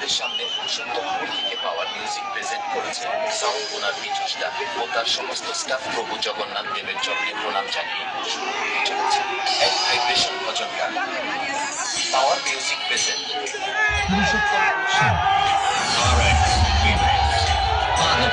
আপনাদের সামনে সুন্দরপুর থেকে পাওয়ার মিউজিক প্রেজেন্ট করেছে সাউন্ড ওনার মিঠুস দা ও তার সমস্ত স্টাফ প্রভু জগন্নাথ দেবের চরণে প্রণাম জানিয়ে চলেছে এক ভাইব্রেশন ভজন গান। Power music present Purushottam. All right, we made it. Father,